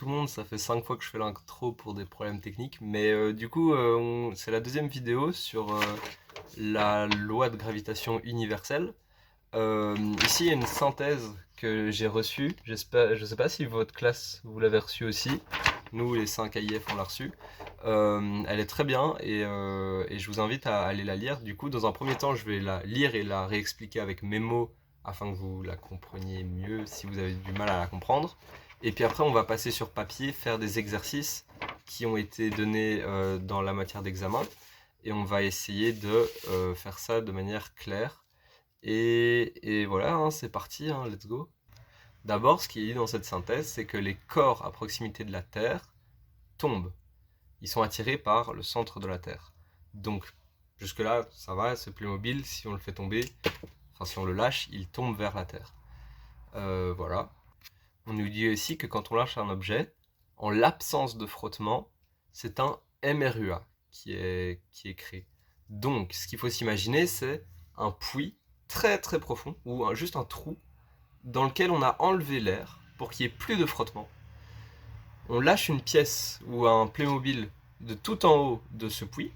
tout le monde, ça fait 5 fois que je fais l'intro pour des problèmes techniques, mais c'est la deuxième vidéo sur la loi de gravitation universelle. Ici, il y a une synthèse que j'ai reçue, j'espère, je sais pas si votre classe vous l'avez reçue aussi, nous les 5 AIF on l'a reçue. Elle est très bien et je vous invite à aller la lire. Du coup, dans un premier temps, je vais la lire et la réexpliquer avec mes mots afin que vous la compreniez mieux si vous avez du mal à la comprendre. Et puis après, on va passer sur papier, faire des exercices qui ont été donnés dans la matière d'examen. Et on va essayer de faire ça de manière claire. Et voilà, hein, c'est parti, hein, let's go. D'abord, ce qui est dit dans cette synthèse, c'est que les corps à proximité de la Terre tombent. Ils sont attirés par le centre de la Terre. Donc, jusque-là, ça va, c'est plus mobile. Si on le fait tomber, enfin si on le lâche, il tombe vers la Terre. Voilà. On nous dit aussi que quand on lâche un objet, en l'absence de frottement, c'est un MRUA qui est créé. Donc, ce qu'il faut s'imaginer, c'est un puits très très profond, ou juste un trou, dans lequel on a enlevé l'air pour qu'il n'y ait plus de frottement. On lâche une pièce ou un Playmobil de tout en haut de ce puits,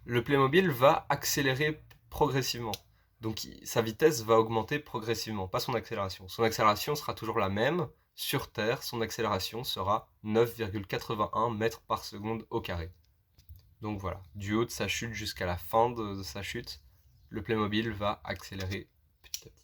le Playmobil va accélérer progressivement. Donc sa vitesse va augmenter progressivement, pas son accélération. Son accélération sera toujours la même. Sur Terre, son accélération sera 9,81 mètres par seconde au carré. Donc voilà, du haut de sa chute jusqu'à la fin de sa chute, le Playmobil va accélérer petit à petit.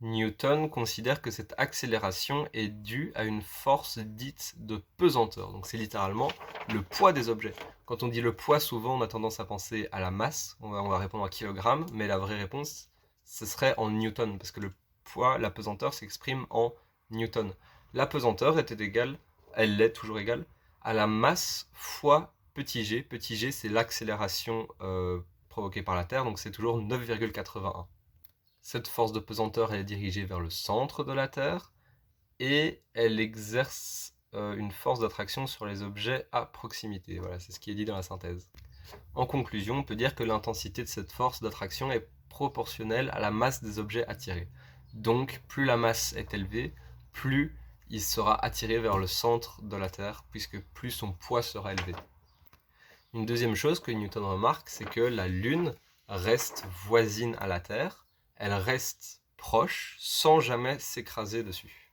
Newton considère que cette accélération est due à une force dite de pesanteur. Donc c'est littéralement le poids des objets. Quand on dit le poids, souvent on a tendance à penser à la masse, on va répondre en kilogrammes, mais la vraie réponse, ce serait en newton, parce que le poids, la pesanteur s'exprime en newton. La pesanteur était égale, elle l'est toujours égale, à la masse fois petit g. Petit g, c'est l'accélération provoquée par la Terre, donc c'est toujours 9,81. Cette force de pesanteur elle est dirigée vers le centre de la Terre et elle exerce une force d'attraction sur les objets à proximité. Voilà, c'est ce qui est dit dans la synthèse. En conclusion, on peut dire que l'intensité de cette force d'attraction est proportionnelle à la masse des objets attirés. Donc, plus la masse est élevée, plus il sera attiré vers le centre de la Terre, puisque plus son poids sera élevé. Une deuxième chose que Newton remarque, c'est que la Lune reste voisine à la Terre, elle reste proche sans jamais s'écraser dessus.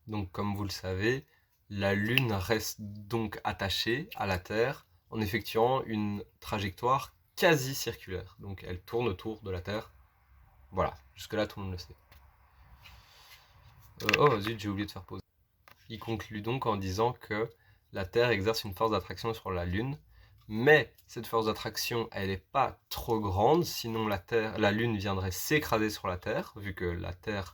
Donc comme vous le savez, la Lune reste donc attachée à la Terre en effectuant une trajectoire quasi circulaire. Donc elle tourne autour de la Terre. Voilà, jusque-là tout le monde le sait. Oh zut, j'ai oublié de faire pause. Il conclut donc en disant que la Terre exerce une force d'attraction sur la Lune, mais cette force d'attraction, elle n'est pas trop grande, sinon la Lune viendrait s'écraser sur la Terre, vu que la Terre,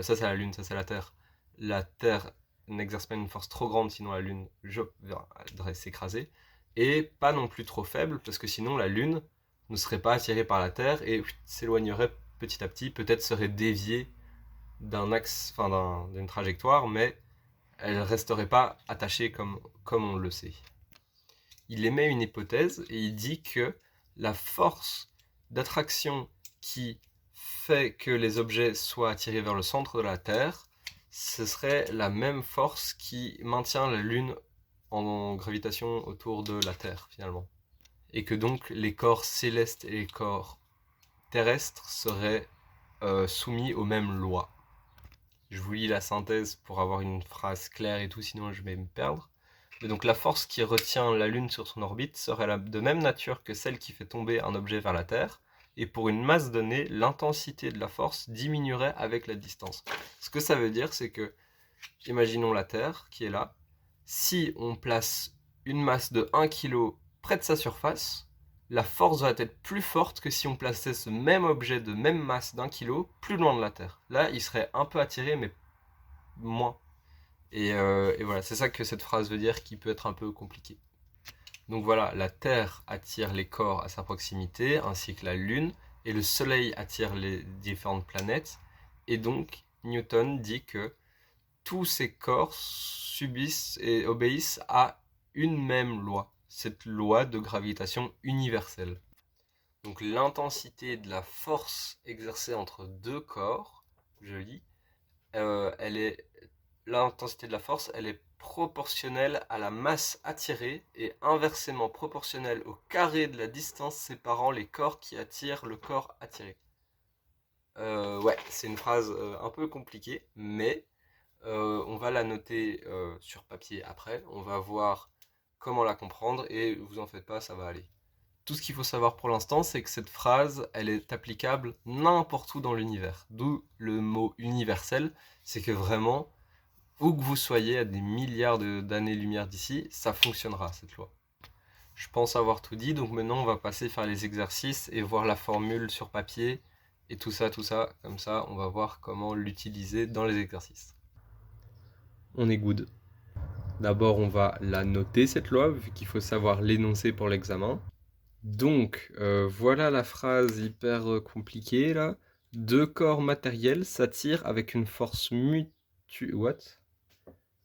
ça c'est la Lune, ça c'est la Terre n'exerce pas une force trop grande, sinon la Lune viendrait s'écraser, et pas non plus trop faible, parce que sinon la Lune ne serait pas attirée par la Terre et s'éloignerait petit à petit, peut-être serait déviée d'un axe, enfin d'une trajectoire, mais elle ne resterait pas attachée comme on le sait. Il émet une hypothèse et il dit que la force d'attraction qui fait que les objets soient attirés vers le centre de la Terre, ce serait la même force qui maintient la Lune en gravitation autour de la Terre finalement. Et que donc les corps célestes et les corps terrestres seraient soumis aux mêmes lois. Je vous lis la synthèse pour avoir une phrase claire et tout, sinon je vais me perdre. Et donc la force qui retient la Lune sur son orbite serait de même nature que celle qui fait tomber un objet vers la Terre, et pour une masse donnée, l'intensité de la force diminuerait avec la distance. Ce que ça veut dire, c'est que, imaginons la Terre qui est là, si on place une masse de 1 kg près de sa surface, la force va être plus forte que si on plaçait ce même objet de même masse d'1 kg plus loin de la Terre. Là, il serait un peu attiré, mais moins. Et voilà, c'est ça que cette phrase veut dire, qui peut être un peu compliqué. Donc voilà, la Terre attire les corps à sa proximité, ainsi que la Lune, et le Soleil attire les différentes planètes. Et donc, Newton dit que tous ces corps subissent et obéissent à une même loi, cette loi de gravitation universelle. Donc l'intensité de la force exercée entre deux corps, je lis, elle est l'intensité de la force, elle est proportionnelle à la masse attirée et inversement proportionnelle au carré de la distance séparant les corps qui attirent le corps attiré. Ouais, c'est une phrase un peu compliquée, mais on va la noter sur papier après. On va voir comment la comprendre et vous en faites pas, ça va aller. Tout ce qu'il faut savoir pour l'instant, c'est que cette phrase, elle est applicable n'importe où dans l'univers. D'où le mot universel, c'est que vraiment, où que vous soyez à des milliards d'années-lumière d'ici, ça fonctionnera cette loi. Je pense avoir tout dit, donc maintenant on va passer faire les exercices et voir la formule sur papier et tout ça, comme ça on va voir comment l'utiliser dans les exercices. On est good. D'abord on va la noter cette loi, vu qu'il faut savoir l'énoncer pour l'examen. Donc, voilà la phrase hyper compliquée là. Deux corps matériels s'attirent avec une force What?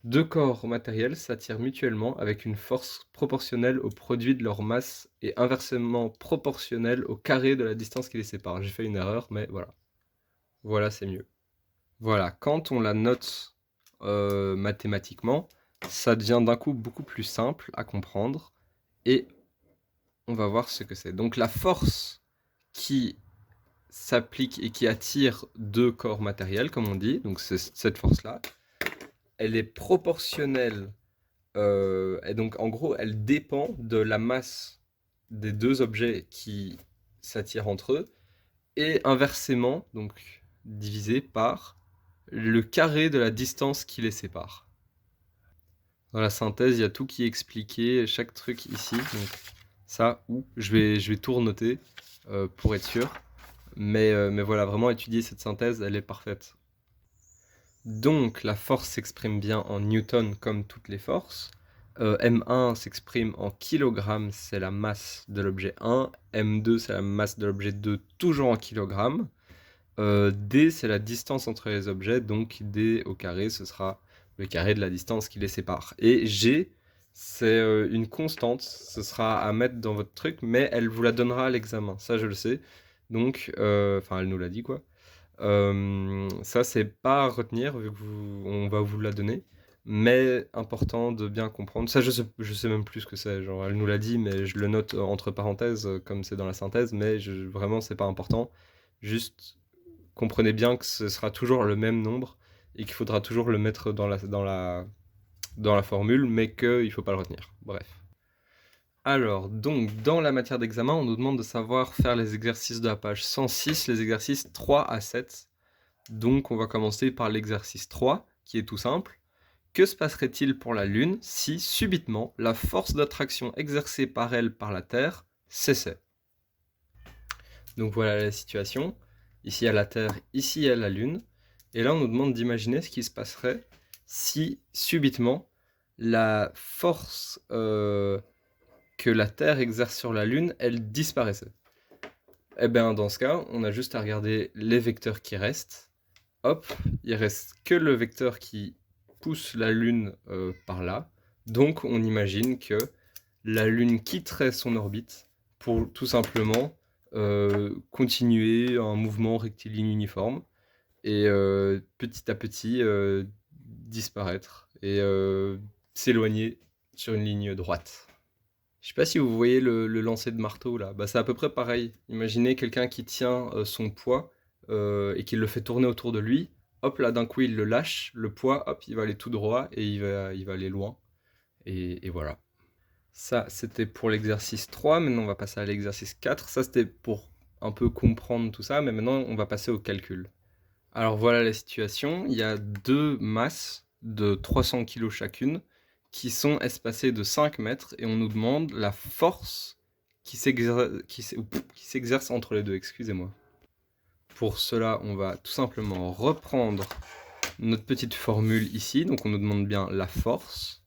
Deux corps matériels s'attirent mutuellement avec une force proportionnelle au produit de leur masse et inversement proportionnelle au carré de la distance qui les sépare. J'ai fait une erreur, mais voilà. Voilà, c'est mieux. Voilà, quand on la note mathématiquement, ça devient d'un coup beaucoup plus simple à comprendre et on va voir ce que c'est. Donc la force qui s'applique et qui attire deux corps matériels, comme on dit, donc c'est cette force-là, elle est proportionnelle, et donc en gros, elle dépend de la masse des deux objets qui s'attirent entre eux, et inversement, donc divisé par le carré de la distance qui les sépare. Dans la synthèse, il y a tout qui est expliqué, chaque truc ici, donc ça, ou je vais tout renoter pour être sûr. Mais voilà, vraiment étudier cette synthèse, elle est parfaite. Donc la force s'exprime bien en newton comme toutes les forces. M1 s'exprime en kilogrammes, c'est la masse de l'objet 1. M2 c'est la masse de l'objet 2, toujours en kilogrammes. D c'est la distance entre les objets, donc D au carré ce sera le carré de la distance qui les sépare. Et G c'est une constante, ce sera à mettre dans votre truc, mais elle vous la donnera à l'examen, ça je le sais. Donc, enfin elle nous l'a dit quoi. Ça, c'est pas à retenir, vu que on va vous la donner. Mais important de bien comprendre. Ça, je sais même plus ce que c'est. Genre, elle nous l'a dit, mais je le note entre parenthèses, comme c'est dans la synthèse. Mais vraiment, c'est pas important. Juste, comprenez bien que ce sera toujours le même nombre et qu'il faudra toujours le mettre dans la formule, mais qu'il faut pas le retenir. Bref. Alors, donc, dans la matière d'examen, on nous demande de savoir faire les exercices de la page 106, les exercices 3 à 7. Donc on va commencer par l'exercice 3, qui est tout simple. Que se passerait-il pour la Lune si, subitement, la force d'attraction exercée par elle par la Terre cessait? Donc voilà la situation. Ici il y a la Terre, ici il y a la Lune. Et là on nous demande d'imaginer ce qui se passerait si, subitement, la force que la Terre exerce sur la Lune, elle disparaissait. Eh bien dans ce cas, on a juste à regarder les vecteurs qui restent. Hop, il reste que le vecteur qui pousse la Lune par là. Donc on imagine que la Lune quitterait son orbite pour tout simplement continuer un mouvement rectiligne uniforme et petit à petit disparaître et s'éloigner sur une ligne droite. Je sais pas si vous voyez le lancer de marteau là, bah, c'est à peu près pareil. Imaginez quelqu'un qui tient son poids et qui le fait tourner autour de lui. Hop là d'un coup il le lâche, le poids, hop il va aller tout droit et il va aller loin. Et voilà. Ça c'était pour l'exercice 3, maintenant on va passer à l'exercice 4. Ça c'était pour un peu comprendre tout ça, mais maintenant on va passer au calcul. Alors voilà la situation, il y a deux masses de 300 kg chacune qui sont espacées de 5 mètres et on nous demande la force qui s'exerce entre les deux, excusez-moi. Pour cela, on va tout simplement reprendre notre petite formule ici, donc on nous demande bien la force.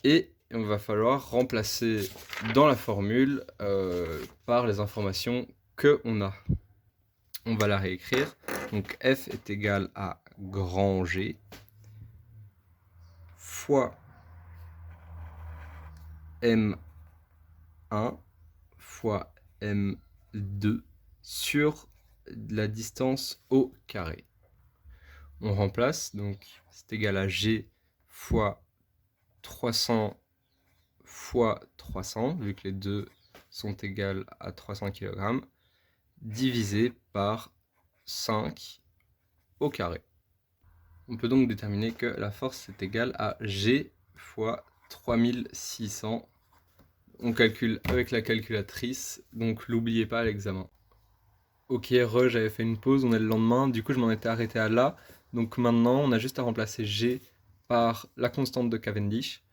Et il va falloir remplacer dans la formule par les informations qu'on a. On va la réécrire. Donc F est égal à grand G fois M1 fois M2 sur la distance au carré. On remplace, donc c'est égal à G fois 300 fois 300, vu que les deux sont égales à 300 kg, divisé par 5 au carré. On peut donc déterminer que la force est égale à G fois 3600. On calcule avec la calculatrice, donc l'oubliez pas à l'examen. Ok, j'avais fait une pause, on est le lendemain, du coup je m'en étais arrêté à là. Donc maintenant, on a juste à remplacer G par la constante de Cavendish.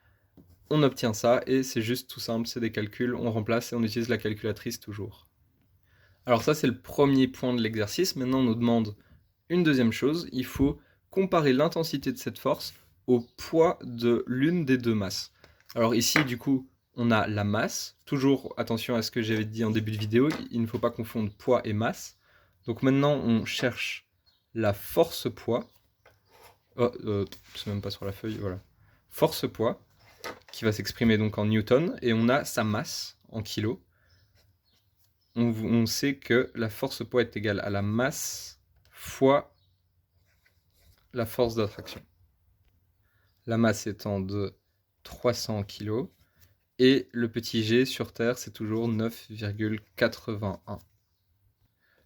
On obtient ça, et c'est juste tout simple, c'est des calculs, on remplace et on utilise la calculatrice toujours. Alors ça, c'est le premier point de l'exercice. Maintenant, on nous demande une deuxième chose, il faut comparer l'intensité de cette force au poids de l'une des deux masses. Alors ici, du coup, on a la masse. Toujours attention à ce que j'avais dit en début de vidéo, il ne faut pas confondre poids et masse. Donc maintenant, on cherche la force poids. Oh, c'est même pas sur la feuille, voilà. Force poids, qui va s'exprimer donc en newton, et on a sa masse en kilos. On sait que la force poids est égale à la masse fois la force d'attraction. La masse étant de 300 kg, et le petit g sur Terre, c'est toujours 9,81.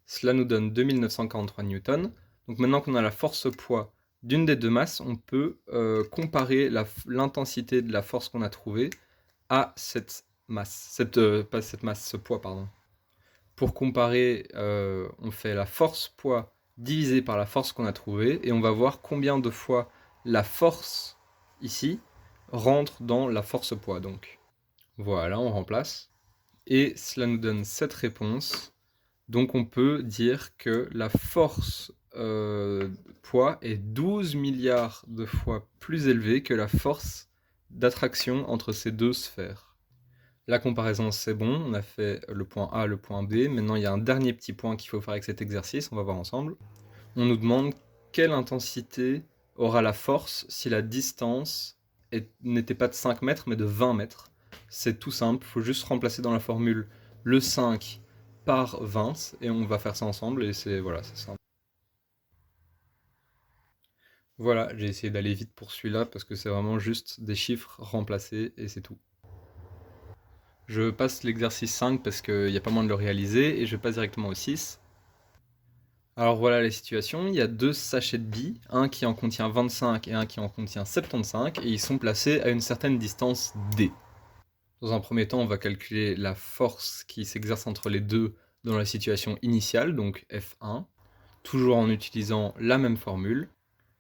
Cela nous donne 2943 newtons. Donc maintenant qu'on a la force poids d'une des deux masses, on peut comparer l'intensité de la force qu'on a trouvée à cette masse. Pas cette masse, ce poids, pardon. Pour comparer, on fait la force poids divisée par la force qu'on a trouvée, et on va voir combien de fois la force, ici, rentre dans la force poids. Donc voilà, on remplace. Et cela nous donne cette réponse. Donc on peut dire que la force poids est 12 milliards de fois plus élevée que la force d'attraction entre ces deux sphères. La comparaison, c'est bon, on a fait le point A, le point B. Maintenant, il y a un dernier petit point qu'il faut faire avec cet exercice, on va voir ensemble. On nous demande quelle intensité aura la force si la distance n'était pas de 5 mètres, mais de 20 mètres. C'est tout simple, il faut juste remplacer dans la formule le 5 par 20, et on va faire ça ensemble, et c'est simple. Voilà, j'ai essayé d'aller vite pour celui-là, parce que c'est vraiment juste des chiffres remplacés, et c'est tout. Je passe l'exercice 5 parce qu'il n'y a pas moyen de le réaliser, et je passe directement au 6. Alors voilà la situation, il y a deux sachets de billes, un qui en contient 25 et un qui en contient 75, et ils sont placés à une certaine distance d. Dans un premier temps, on va calculer la force qui s'exerce entre les deux dans la situation initiale, donc F1, toujours en utilisant la même formule.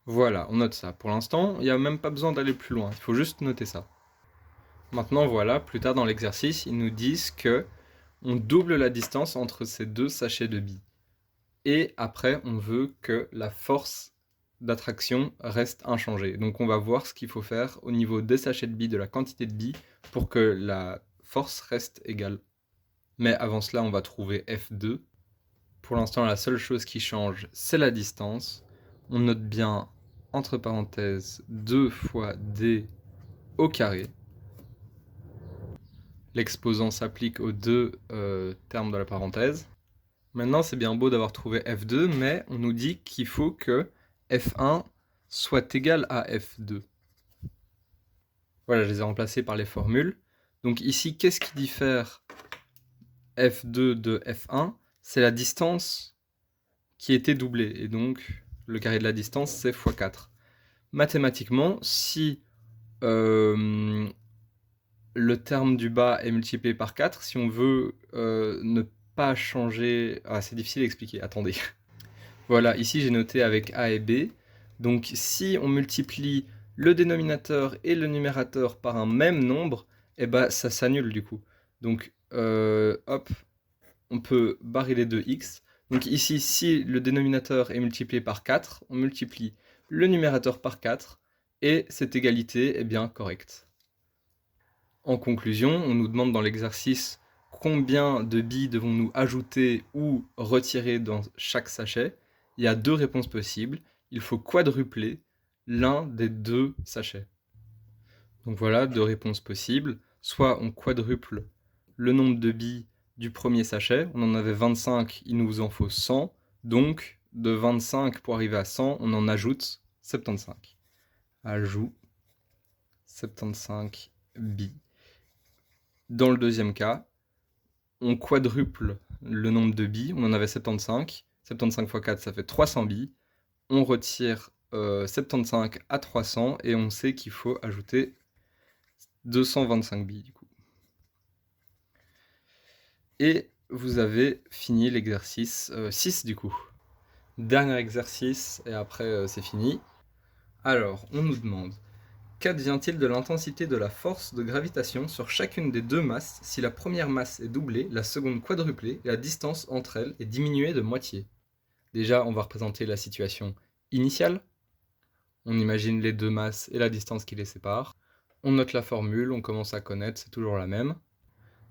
Voilà, on note ça. Pour l'instant, il n'y a même pas besoin d'aller plus loin, il faut juste noter ça. Maintenant voilà, plus tard dans l'exercice, ils nous disent que on double la distance entre ces deux sachets de billes. Et après, on veut que la force d'attraction reste inchangée. Donc on va voir ce qu'il faut faire au niveau des sachets de billes, de la quantité de billes, pour que la force reste égale. Mais avant cela, on va trouver F2. Pour l'instant, la seule chose qui change, c'est la distance. On note bien, entre parenthèses, 2 fois d au carré. L'exposant s'applique aux deux termes de la parenthèse. Maintenant, c'est bien beau d'avoir trouvé F2, mais on nous dit qu'il faut que F1 soit égal à F2. Voilà, je les ai remplacés par les formules. Donc ici, qu'est-ce qui diffère F2 de F1? C'est la distance qui était doublée, et donc le carré de la distance, c'est x4. Mathématiquement, si le terme du bas est multiplié par 4, si on veut ne pas changer... Ah, c'est difficile à expliquer, attendez. Voilà, ici j'ai noté avec A et B. Donc si on multiplie le dénominateur et le numérateur par un même nombre, eh ben, ça s'annule du coup. Donc hop, on peut barrer les deux x. Donc ici, si le dénominateur est multiplié par 4, on multiplie le numérateur par 4, et cette égalité est bien correcte. En conclusion, on nous demande dans l'exercice combien de billes devons-nous ajouter ou retirer dans chaque sachet. Il y a deux réponses possibles. Il faut quadrupler l'un des deux sachets. Donc voilà, deux réponses possibles. Soit on quadruple le nombre de billes du premier sachet, on en avait 25, il nous en faut 100, donc de 25 pour arriver à 100, on en ajoute 75. Ajout 75 billes. Dans le deuxième cas, on quadruple le nombre de billes. On en avait 75. 75 x 4, ça fait 300 billes. On retire 75 à 300 et on sait qu'il faut ajouter 225 billes du coup. Et vous avez fini l'exercice 6 du coup. Dernier exercice et après c'est fini. Alors, on nous demande: qu'advient-il de l'intensité de la force de gravitation sur chacune des deux masses si la première masse est doublée, la seconde quadruplée et la distance entre elles est diminuée de moitié? Déjà, on va représenter la situation initiale. On imagine les deux masses et la distance qui les sépare. On note la formule, on commence à connaître, c'est toujours la même.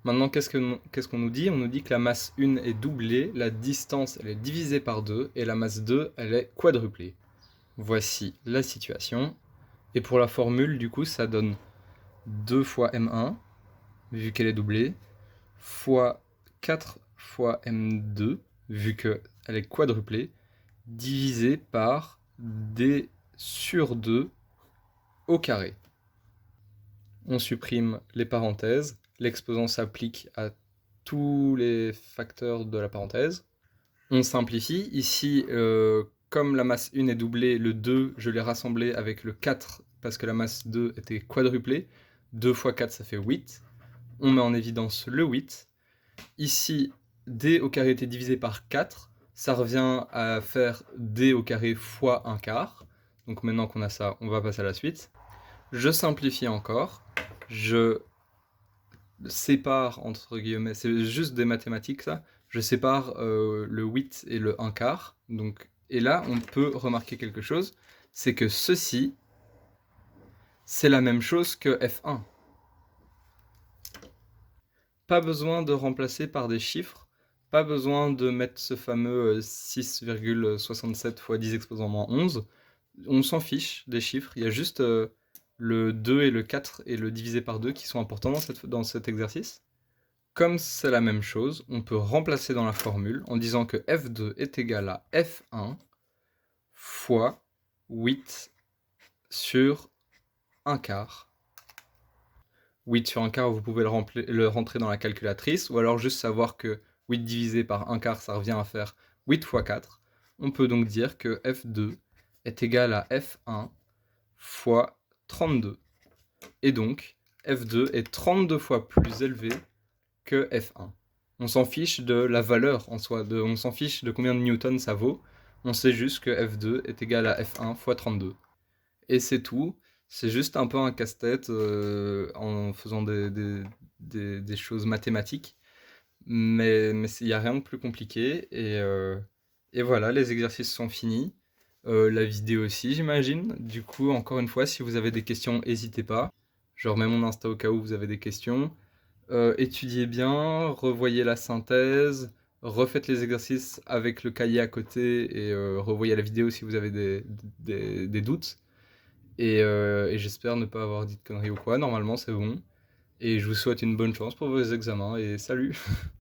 Maintenant, qu'est-ce qu'on nous dit? On nous dit que la masse 1 est doublée, la distance elle est divisée par 2 et la masse 2 elle est quadruplée. Voici la situation. Et pour la formule, du coup, ça donne 2 fois M1, vu qu'elle est doublée, fois 4 fois M2, vu qu'elle est quadruplée, divisé par D sur 2 au carré. On supprime les parenthèses, l'exposant s'applique à tous les facteurs de la parenthèse. On simplifie, ici, comme la masse 1 est doublée, le 2, je l'ai rassemblé avec le 4, parce que la masse 2 était quadruplée. 2 fois 4, ça fait 8. On met en évidence le 8. Ici, d au carré était divisé par 4, ça revient à faire d au carré fois 1 quart. Donc maintenant qu'on a ça, on va passer à la suite. Je simplifie encore, je sépare, entre guillemets, c'est juste des mathématiques ça, je sépare le 8 et le 1 quart. Donc, et là, on peut remarquer quelque chose, c'est que ceci, c'est la même chose que F1. Pas besoin de remplacer par des chiffres, pas besoin de mettre ce fameux 6,67 fois 10 exposant moins 11. On s'en fiche des chiffres, il y a juste le 2 et le 4 et le divisé par 2 qui sont importants dans cet exercice. Comme c'est la même chose, on peut remplacer dans la formule en disant que F2 est égal à F1 fois 8 sur 1 quart. 8 sur 1 quart, vous pouvez le rentrer dans la calculatrice, ou alors juste savoir que 8 divisé par 1 quart, ça revient à faire 8 fois 4. On peut donc dire que F2 est égal à F1 fois 32. Et donc, F2 est 32 fois plus élevé que F1. On s'en fiche de la valeur en soi, on s'en fiche de combien de newtons ça vaut, on sait juste que F2 est égal à F1 fois 32. Et c'est tout, c'est juste un peu un casse-tête en faisant des choses mathématiques, mais il n'y a rien de plus compliqué, et voilà, les exercices sont finis. La vidéo aussi, j'imagine. Du coup, encore une fois, si vous avez des questions, n'hésitez pas. Je remets mon Insta au cas où vous avez des questions. Étudiez bien, revoyez la synthèse, refaites les exercices avec le cahier à côté et revoyez la vidéo si vous avez des doutes. Et j'espère ne pas avoir dit de conneries ou quoi. Normalement, c'est bon. Et je vous souhaite une bonne chance pour vos examens et salut!